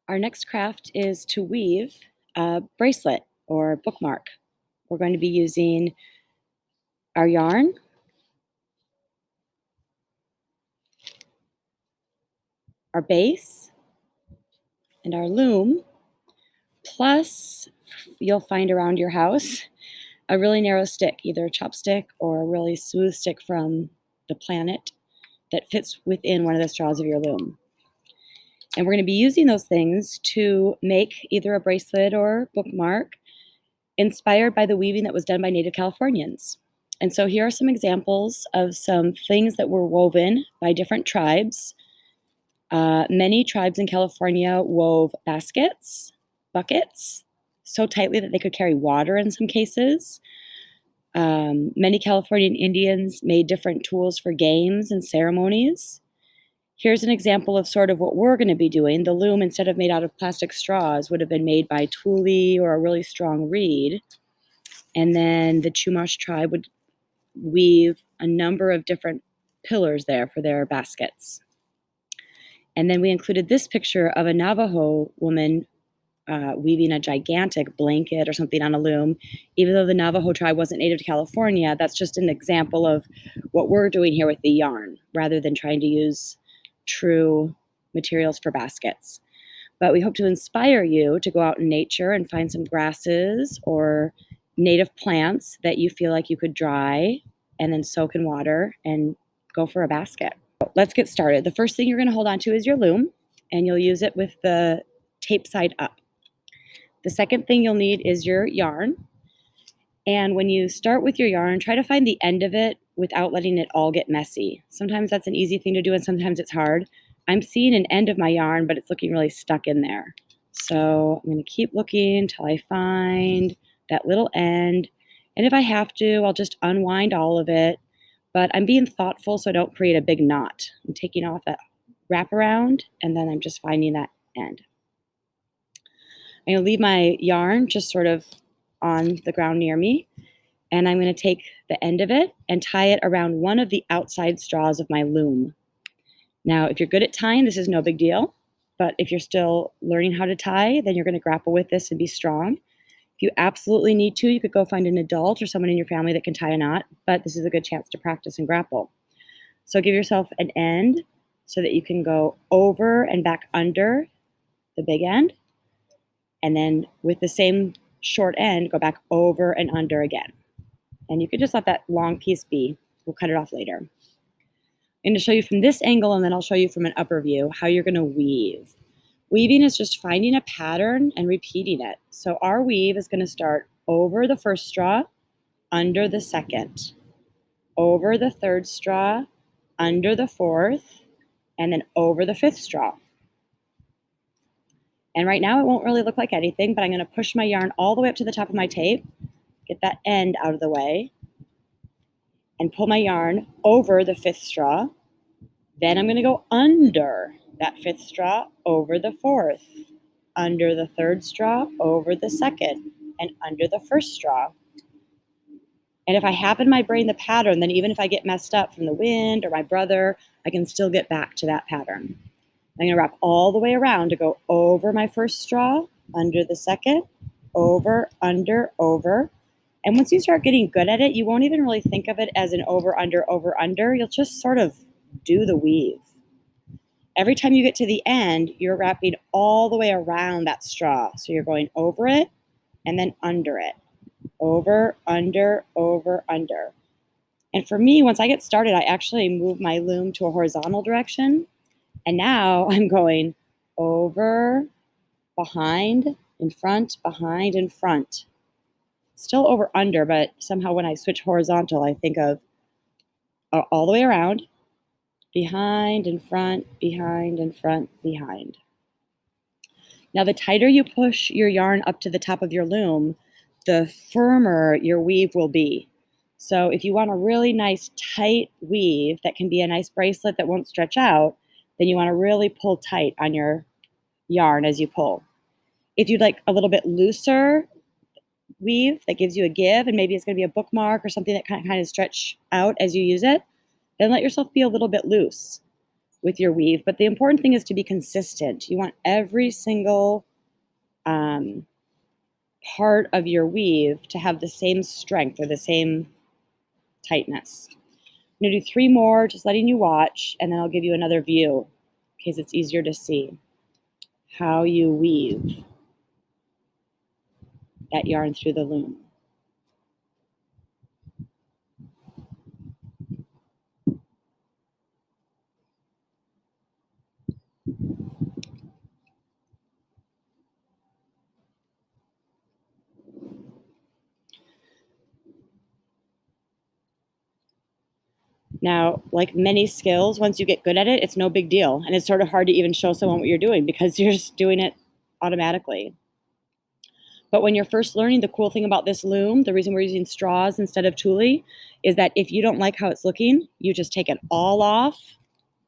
Our next craft is to weave a bracelet or bookmark. We're going to be using our yarn, our base, and our loom, plus you'll find around your house a really narrow stick, either a chopstick or a really smooth stick from the planet that fits within one of the straws of your loom. And we're going to be using those things to make either a bracelet or bookmark inspired by the weaving that was done by Native Californians. And so here are some examples of some things that were woven by different tribes. Many tribes in California wove baskets, buckets, so tightly that they could carry water in some cases. Many Californian Indians made different tools for games and ceremonies. Here's an example of sort of what we're going to be doing. The loom, instead of made out of plastic straws, would have been made by tule or a really strong reed. And then the Chumash tribe would weave a number of different pillars there for their baskets. And then we included this picture of a Navajo woman weaving a gigantic blanket or something on a loom. Even though the Navajo tribe wasn't native to California, that's just an example of what we're doing here with the yarn, rather than trying to use true materials for baskets. But we hope to inspire you to go out in nature and find some grasses or native plants that you feel like you could dry and then soak in water and go for a basket. Let's get started. The first thing you're going to hold on to is your loom, and you'll use it with the tape side up. The second thing you'll need is your yarn. And when you start with your yarn, try to find the end of it without letting it all get messy. Sometimes that's an easy thing to do, and sometimes it's hard. I'm seeing an end of my yarn, but it's looking really stuck in there. So I'm going to keep looking until I find that little end. And if I have to, I'll just unwind all of it. But I'm being thoughtful so I don't create a big knot. I'm taking off that wraparound, and then I'm just finding that end. I'm going to leave my yarn just sort of on the ground near me, and I'm going to take the end of it and tie it around one of the outside straws of my loom. Now, if you're good at tying, this is no big deal, but if you're still learning how to tie, then you're going to grapple with this and be strong. If you absolutely need to, you could go find an adult or someone in your family that can tie a knot, but this is a good chance to practice and grapple. So give yourself an end so that you can go over and back under the big end, and then with the same short end, go back over and under again. And you could just let that long piece be. We'll cut it off later. I'm going to show you from this angle, and then I'll show you from an upper view how you're going to weave. Weaving is just finding a pattern and repeating it. So our weave is going to start over the first straw, under the second, over the third straw, under the fourth, and then over the fifth straw. And right now it won't really look like anything, but I'm going to push my yarn all the way up to the top of my tape, get that end out of the way, and pull my yarn over the fifth straw. Then I'm going to go under that fifth straw, over the fourth, under the third straw, over the second, and under the first straw. And if I have in my brain the pattern, then even if I get messed up from the wind or my brother, I can still get back to that pattern. I'm going to wrap all the way around to go over my first straw, under the second, over, under, over. And once you start getting good at it, you won't even really think of it as an over, under, over, under. You'll just sort of do the weave. Every time you get to the end, you're wrapping all the way around that straw. So you're going over it and then under it. Over, under, over, under. And for me, once I get started, I actually move my loom to a horizontal direction. And now I'm going over, behind, in front, behind, in front. Still over, under, but somehow when I switch horizontal, I think of all the way around, behind, in front, behind, in front, behind. Now, the tighter you push your yarn up to the top of your loom, the firmer your weave will be. So if you want a really nice tight weave that can be a nice bracelet that won't stretch out, then you want to really pull tight on your yarn as you pull. If you'd like a little bit looser weave that gives you a give, and maybe it's going to be a bookmark or something that kind of stretch out as you use it, then let yourself be a little bit loose. with your weave. But the important thing is to be consistent. You want every single part of your weave to have the same strength or the same tightness. I'm going to do 3 more, just letting you watch, and then I'll give you another view in case it's easier to see how you weave that yarn through the loom. Now, like many skills, once you get good at it, it's no big deal. And it's sort of hard to even show someone what you're doing because you're just doing it automatically. But when you're first learning, the cool thing about this loom, the reason we're using straws instead of tulle, is that if you don't like how it's looking, you just take it all off,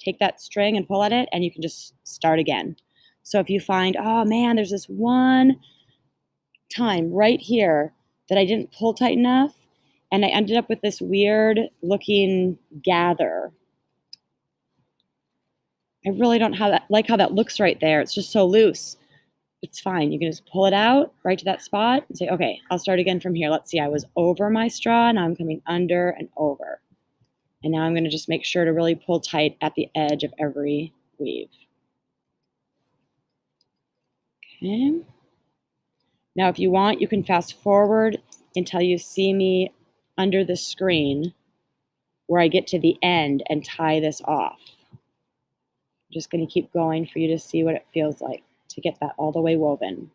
take that string and pull at it, and you can just start again. So if you find, oh man, there's this one time right here that I didn't pull tight enough, and I ended up with this weird looking gather. I really don't like how that looks right there. It's just so loose. It's fine. You can just pull it out right to that spot and say, okay, I'll start again from here. Let's see, I was over my straw. Now I'm coming under and over. And now I'm going to just make sure to really pull tight at the edge of every weave. Okay. Now, if you want, you can fast forward until you see me under the screen where I get to the end and tie this off. I'm just going to keep going for you to see what it feels like to get that all the way woven.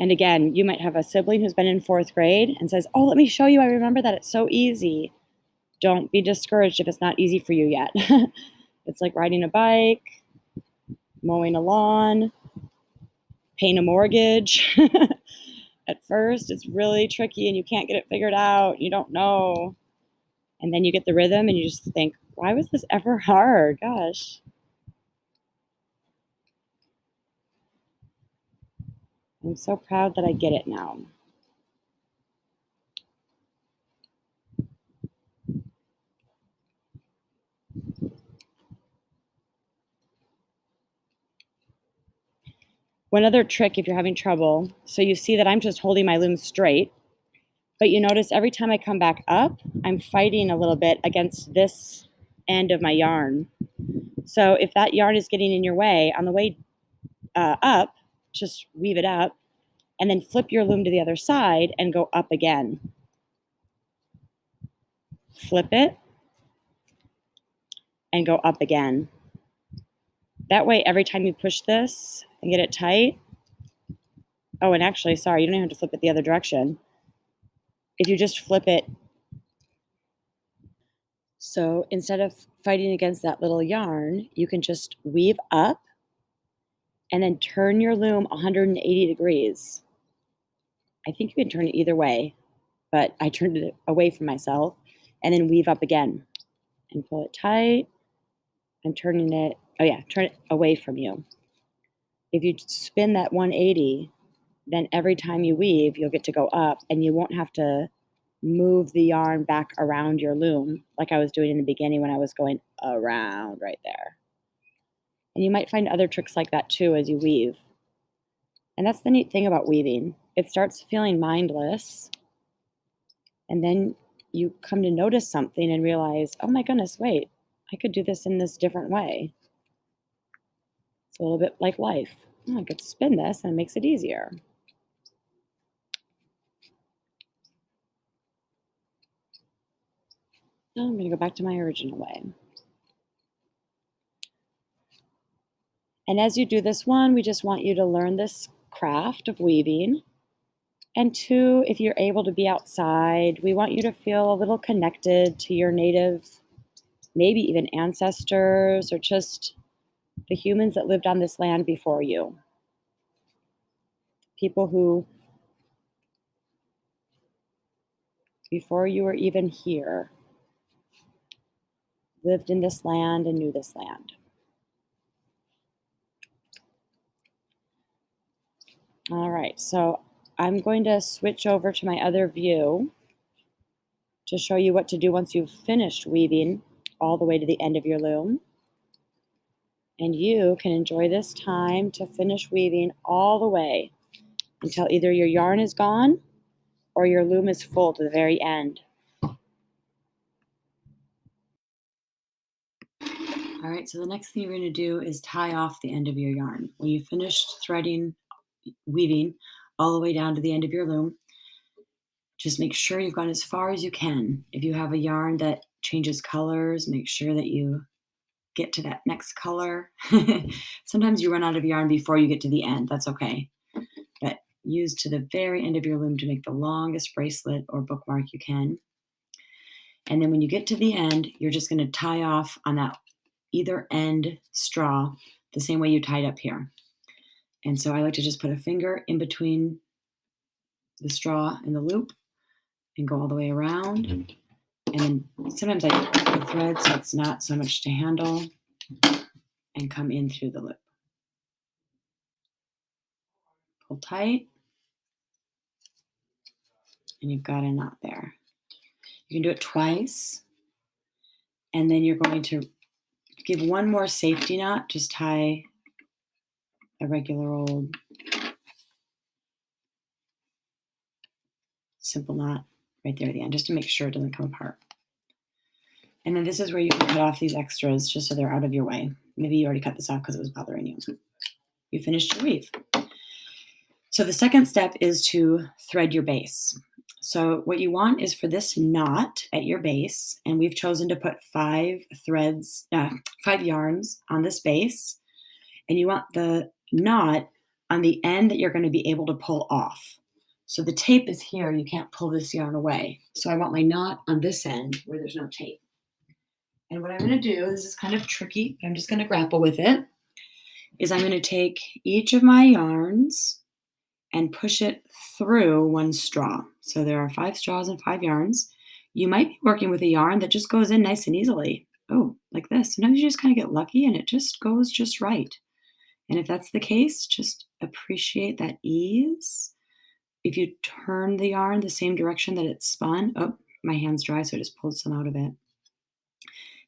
And again, you might have a sibling who's been in 4th grade and says, oh, let me show you. I remember that. It's so easy. Don't be discouraged if it's not easy for you yet. It's like riding a bike, mowing a lawn, paying a mortgage. At first, it's really tricky and you can't get it figured out. You don't know. And then you get the rhythm and you just think, why was this ever hard? Gosh. I'm so proud that I get it now. One other trick if you're having trouble, so you see that I'm just holding my loom straight, but you notice every time I come back up, I'm fighting a little bit against this end of my yarn. So if that yarn is getting in your way, on the way up, just weave it up, and then flip your loom to the other side and go up again. Flip it and go up again. That way, every time you push this and get it tight, oh, and actually, sorry, you don't even have to flip it the other direction. If you just flip it, so instead of fighting against that little yarn, you can just weave up and then turn your loom 180 degrees. I think you can turn it either way, but I turned it away from myself and then weave up again and pull it tight. I'm turning it, oh yeah, turn it away from you. If you spin that 180, then every time you weave, you'll get to go up and you won't have to move the yarn back around your loom like I was doing in the beginning when I was going around right there. And you might find other tricks like that too as you weave. And that's the neat thing about weaving. It starts feeling mindless, and then you come to notice something and realize, oh my goodness, wait, I could do this in this different way. It's a little bit like life. Oh, I could spin this and it makes it easier. Now I'm going to go back to my original way. And as you do this one, we just want you to learn this craft of weaving. And 2, if you're able to be outside, we want you to feel a little connected to your native, maybe even ancestors, or just the humans that lived on this land before you. People who before you were even here, lived in this land and knew this land. All right, so I'm going to switch over to my other view to show you what to do once you've finished weaving all the way to the end of your loom. And you can enjoy this time to finish weaving all the way until either your yarn is gone or your loom is full to the very end. All right, so the next thing you're going to do is tie off the end of your yarn. When you finished threading, weaving all the way down to the end of your loom, just make sure you've gone as far as you can. If you have a yarn that changes colors, make sure that you get to that next color. Sometimes you run out of yarn before you get to the end. That's okay. But use to the very end of your loom to make the longest bracelet or bookmark you can. And then when you get to the end, you're just going to tie off on that either end straw the same way you tied up here. And so I like to just put a finger in between the straw and the loop and go all the way around. And then sometimes I cut the thread so it's not so much to handle and come in through the loop. Pull tight. And you've got a knot there. You can do it twice. And then you're going to give one more safety knot. Just tie a regular old simple knot right there at the end, just to make sure it doesn't come apart. And then this is where you can cut off these extras just so they're out of your way. Maybe you already cut this off because it was bothering you. You finished your weave. So the second step is to thread your base. So what you want is for this knot at your base, and we've chosen to put 5 yarns on this base, and you want the knot on the end that you're going to be able to pull off. So the tape is here, you can't pull this yarn away. So I want my knot on this end where there's no tape. And what I'm going to do, this is kind of tricky, but I'm just going to grapple with it, is I'm going to take each of my yarns and push it through one straw. So there are 5 straws and 5 yarns. You might be working with a yarn that just goes in nice and easily. Oh, like this. Sometimes you just kind of get lucky and it just goes just right. And if that's the case, just appreciate that ease. If you turn the yarn the same direction that it's spun, oh, my hand's dry, so I just pulled some out of it.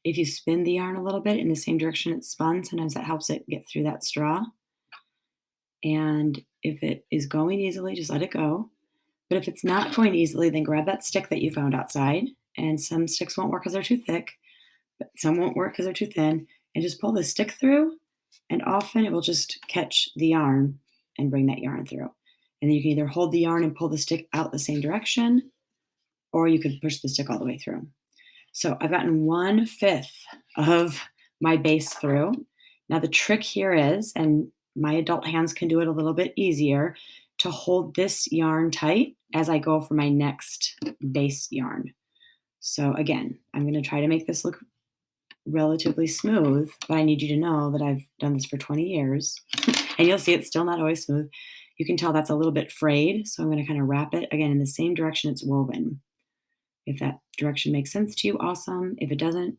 If you spin the yarn a little bit in the same direction it's spun, sometimes that helps it get through that straw. And if it is going easily, just let it go. But if it's not going easily, then grab that stick that you found outside. And some sticks won't work because they're too thick, but some won't work because they're too thin. And just pull the stick through, and often it will just catch the yarn and bring that yarn through. And then you can either hold the yarn and pull the stick out the same direction, or you could push the stick all the way through. So I've gotten 1/5 of my base through. Now the trick here is, and my adult hands can do it a little bit easier, to hold this yarn tight as I go for my next base yarn. So again, I'm going to try to make this look relatively smooth, but I need you to know that I've done this for 20 years, and you'll see it's still not always smooth. You can tell that's a little bit frayed, so I'm going to kind of wrap it again in the same direction it's woven. If that direction makes sense to you, awesome. If it doesn't,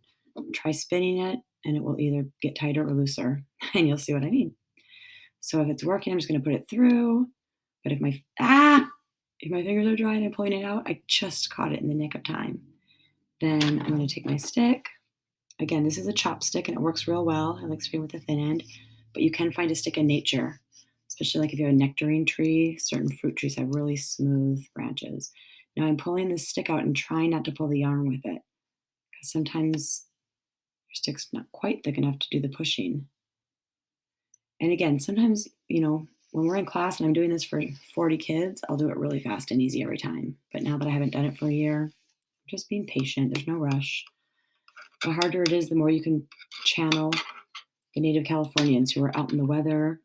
try spinning it, and it will either get tighter or looser, and you'll see what I mean. So if it's working, I'm just going to put it through. But if my fingers are dry and I'm pulling it out, I just caught it in the nick of time. Then I'm going to take my stick. Again, this is a chopstick, and it works real well. I like spraying with the thin end, but you can find a stick in nature, especially like if you have a nectarine tree. Certain fruit trees have really smooth branches. Now I'm pulling this stick out and trying not to pull the yarn with it, because sometimes your stick's not quite thick enough to do the pushing. And again, sometimes, when we're in class and I'm doing this for 40 kids, I'll do it really fast and easy every time. But now that I haven't done it for a year, I'm just being patient. There's no rush. The harder it is, the more you can channel the Native Californians who are out in the weather,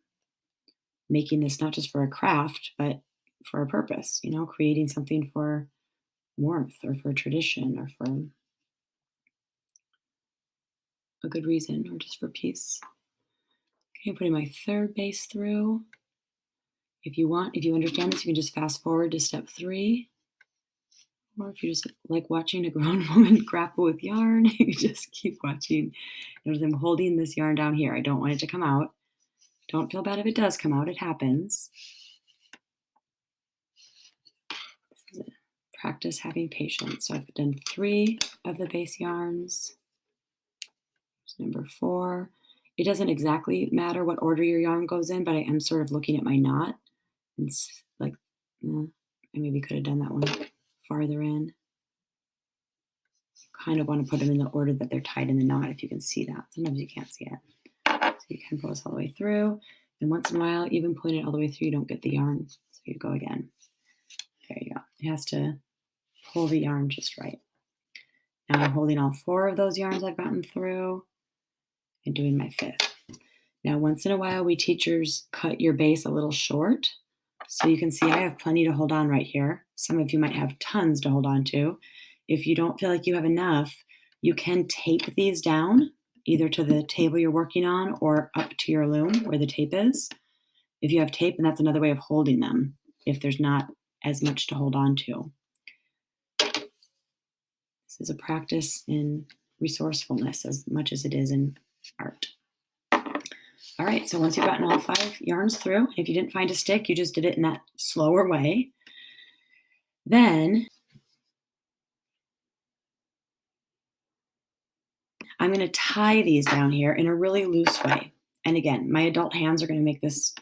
making this not just for a craft, but for a purpose, creating something for warmth or for tradition or for a good reason or just for peace. Okay, putting my third base through. If you understand this, you can just fast forward to step 3. Or if you just like watching a grown woman grapple with yarn, you just keep watching. Notice I'm holding this yarn down here. I don't want it to come out. Don't feel bad if it does come out. It happens. This is a practice having patience. So I've done 3 of the base yarns. Number 4. It doesn't exactly matter what order your yarn goes in, but I am sort of looking at my knot. It's like, I maybe could have done that one farther in. Kind of want to put them in the order that they're tied in the knot, if you can see that. Sometimes you can't see it. So you can pull this all the way through. And once in a while, even pulling it all the way through, you don't get the yarn. So you go again. There you go. It has to pull the yarn just right. Now I'm holding all 4 of those yarns I've gotten through and doing my 5th. Now, once in a while, we teachers cut your base a little short. So you can see I have plenty to hold on right here. Some of you might have tons to hold on to. If you don't feel like you have enough, you can tape these down either to the table you're working on or up to your loom where the tape is. If you have tape, and that's another way of holding them if there's not as much to hold on to. This is a practice in resourcefulness as much as it is in art. All right, so once you've gotten all 5 yarns through, if you didn't find a stick, you just did it in that slower way. Then I'm going to tie these down here in a really loose way. And again, my adult hands are going to make this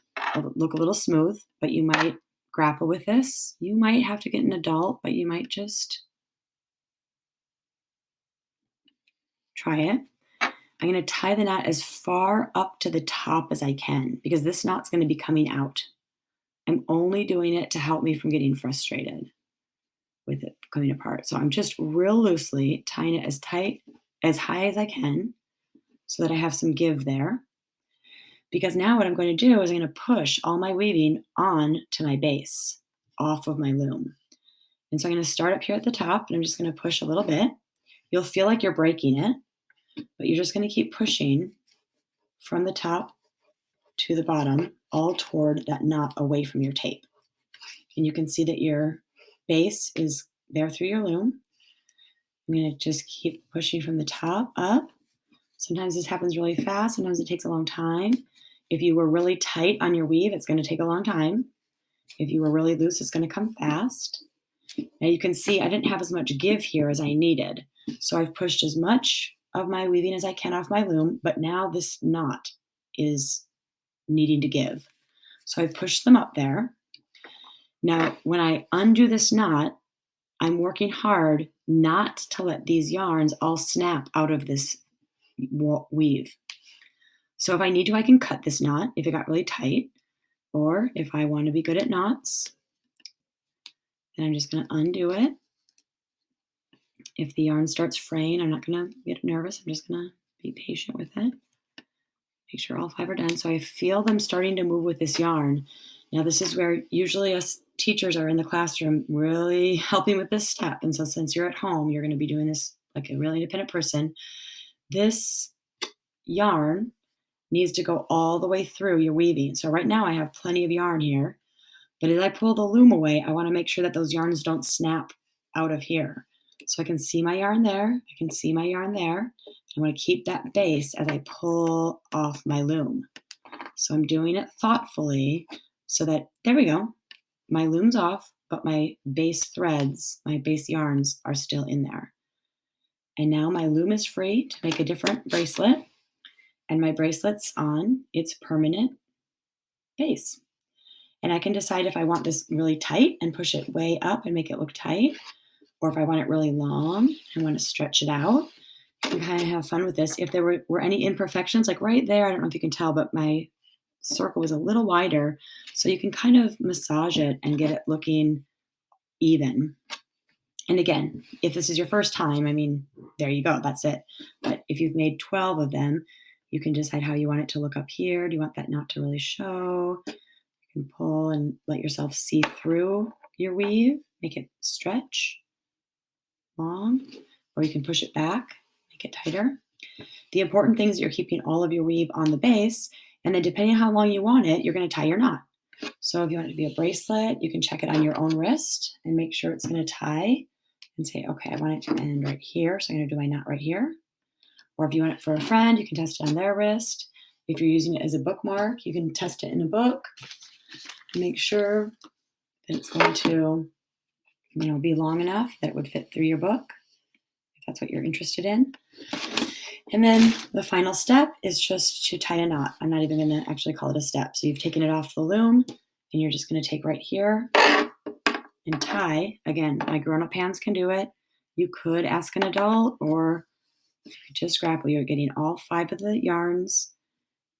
look a little smooth, but you might grapple with this. You might have to get an adult, but you might just try it. I'm going to tie the knot as far up to the top as I can because this knot's going to be coming out. I'm only doing it to help me from getting frustrated with it coming apart. So I'm just real loosely tying it as tight, as high as I can so that I have some give there. Because now what I'm going to do is I'm going to push all my weaving on to my base off of my loom. And so I'm going to start up here at the top and I'm just going to push a little bit. You'll feel like you're breaking it, but you're just going to keep pushing from the top to the bottom, all toward that knot away from your tape. And you can see that your base is there through your loom. I'm going to just keep pushing from the top up. Sometimes this happens really fast. Sometimes it takes a long time. If you were really tight on your weave, it's going to take a long time. If you were really loose, it's going to come fast. Now you can see I didn't have as much give here as I needed. So I've pushed as much of my weaving as I can off my loom, but now this knot is needing to give. So I've pushed them up there. Now, when I undo this knot, I'm working hard not to let these yarns all snap out of this weave. So if I need to, I can cut this knot if it got really tight, or if I want to be good at knots, then I'm just going to undo it. If the yarn starts fraying, I'm not going to get nervous. I'm just going to be patient with it. Make sure all 5 are done. So I feel them starting to move with this yarn. Now this is where usually us teachers are in the classroom really helping with this step. And so since you're at home, you're going to be doing this like a really independent person. This yarn needs to go all the way through your weaving. So right now I have plenty of yarn here, but as I pull the loom away, I want to make sure that those yarns don't snap out of here. So I can see my yarn there. I can see my yarn there. I want to keep that base as I pull off my loom. So I'm doing it thoughtfully so that, there we go. My loom's off, but my base threads, my base yarns are still in there. And now my loom is free to make a different bracelet. And my bracelet's on its permanent base. And I can decide if I want this really tight and push it way up and make it look tight, or if I want it really long and want to stretch it out. You can kind of have fun with this. If there were any imperfections, like right there, I don't know if you can tell, but my circle was a little wider. So you can kind of massage it and get it looking even. And again, if this is your first time, I mean, there you go, that's it. But if you've made 12 of them, you can decide how you want it to look up here. Do you want that knot to really show? You can pull and let yourself see through your weave, make it stretch long, or you can push it back, make it tighter. The important thing is you're keeping all of your weave on the base, and then depending on how long you want it, you're going to tie your knot. So if you want it to be a bracelet, you can check it on your own wrist and make sure it's going to tie and say, okay, I want it to end right here, so I'm going to do my knot right here. Or if you want it for a friend, you can test it on their wrist. If you're using it as a bookmark, you can test it in a book. Make sure that it's going to, be long enough that it would fit through your book, if that's what you're interested in. And then the final step is just to tie a knot. I'm not even going to actually call it a step. So you've taken it off the loom, and you're just going to take right here and tie. Again, my grown-up hands can do it. You could ask an adult, or just grapple. You're getting all 5 of the yarns.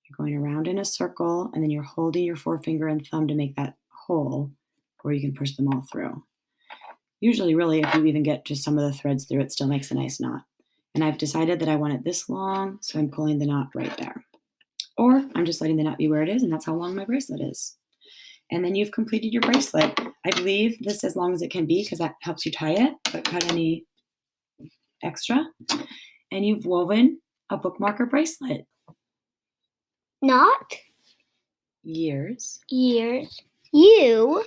You're going around in a circle, and then you're holding your forefinger and thumb to make that hole where you can push them all through. Usually, really, if you even get just some of the threads through, it still makes a nice knot. And I've decided that I want it this long, so I'm pulling the knot right there. Or I'm just letting the knot be where it is, and that's how long my bracelet is. And then you've completed your bracelet. I leave this as long as it can be because that helps you tie it, but cut any extra. And you've woven a bookmarker bracelet. Not Years. You